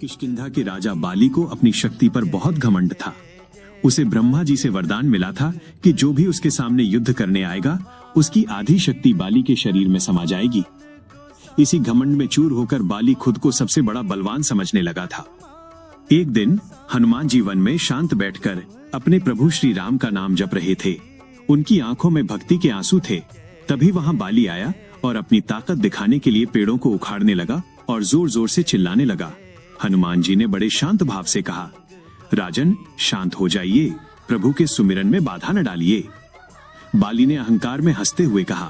किष्किंधा के राजा बाली को अपनी शक्ति पर बहुत घमंड था। उसे ब्रह्मा जी से वरदान मिला था कि जो भी उसके सामने युद्ध करने आएगा उसकी आधी शक्ति बाली के शरीर में समा जाएगी। इसी घमंड में चूर होकर बाली खुद को सबसे बड़ा बलवान समझने लगा था। एक दिन हनुमान जी वन में शांत बैठकर अपने प्रभु श्री राम का नाम जप रहे थे। उनकी आंखों में भक्ति के आंसू थे। तभी वहां बाली आया और अपनी ताकत दिखाने के लिए पेड़ों को उखाड़ने लगा और जोर जोर से चिल्लाने लगा। हनुमान जी ने बड़े शांत भाव से कहा, राजन शांत हो जाइए, प्रभु के सुमिरन में बाधा न डालिए। बाली ने अहंकार में हंसते हुए कहा,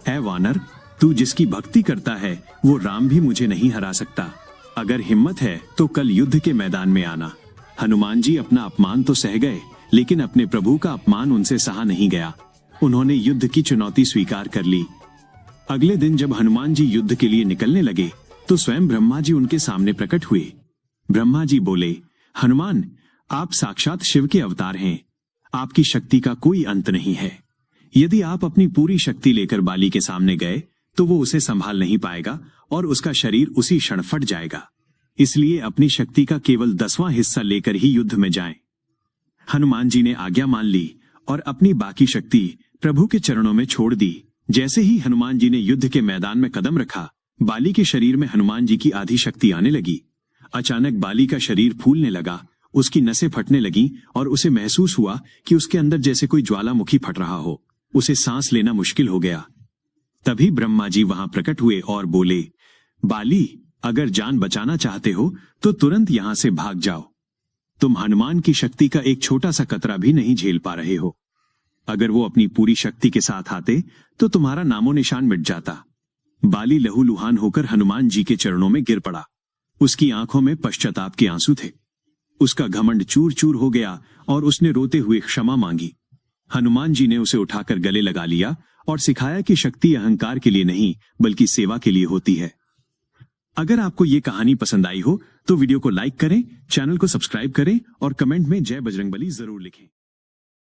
ऐ वानर, तू जिसकी भक्ति करता है वो राम भी मुझे नहीं हरा सकता। अगर हिम्मत है तो कल युद्ध के मैदान में आना। हनुमान जी अपना अपमान तो सह गए, लेकिन अपने प्रभु का अपमान उनसे सहा नहीं गया। उन्होंने युद्ध की चुनौती स्वीकार कर ली। अगले दिन जब हनुमान जी युद्ध के लिए निकलने लगे तो स्वयं ब्रह्मा जी उनके सामने प्रकट हुए। ब्रह्मा जी बोले, हनुमान, आप साक्षात शिव के अवतार हैं। आपकी शक्ति का कोई अंत नहीं है। यदि आप अपनी पूरी शक्ति लेकर बाली के सामने गए तो वो उसे संभाल नहीं पाएगा और उसका शरीर उसी क्षण फट जाएगा। इसलिए अपनी शक्ति का केवल 10वां हिस्सा लेकर ही युद्ध में जाएं। हनुमान जी ने आज्ञा मान ली और अपनी बाकी शक्ति प्रभु के चरणों में छोड़ दी। जैसे ही हनुमान जी ने युद्ध के मैदान में कदम रखा, बाली के शरीर में हनुमान जी की आधी शक्ति आने लगी। अचानक बाली का शरीर फूलने लगा, उसकी नसें फटने लगी और उसे महसूस हुआ कि उसके अंदर जैसे कोई ज्वालामुखी फट रहा हो। उसे सांस लेना मुश्किल हो गया। तभी ब्रह्मा जी वहां प्रकट हुए और बोले, बाली, अगर जान बचाना चाहते हो तो तुरंत यहां से भाग जाओ। तुम हनुमान की शक्ति का एक छोटा सा कतरा भी नहीं झेल पा रहे हो। अगर वो अपनी पूरी शक्ति के साथ आते तो तुम्हारा नामो निशान मिट जाता। बाली लहूलुहान होकर हनुमान जी के चरणों में गिर पड़ा। उसकी आंखों में पश्चाताप के आंसू थे। उसका घमंड चूर चूर हो गया और उसने रोते हुए क्षमा मांगी। हनुमान जी ने उसे उठाकर गले लगा लिया और सिखाया कि शक्ति अहंकार के लिए नहीं बल्कि सेवा के लिए होती है। अगर आपको ये कहानी पसंद आई हो तो वीडियो को लाइक करें, चैनल को सब्सक्राइब करें और कमेंट में जय बजरंगबली जरूर लिखें।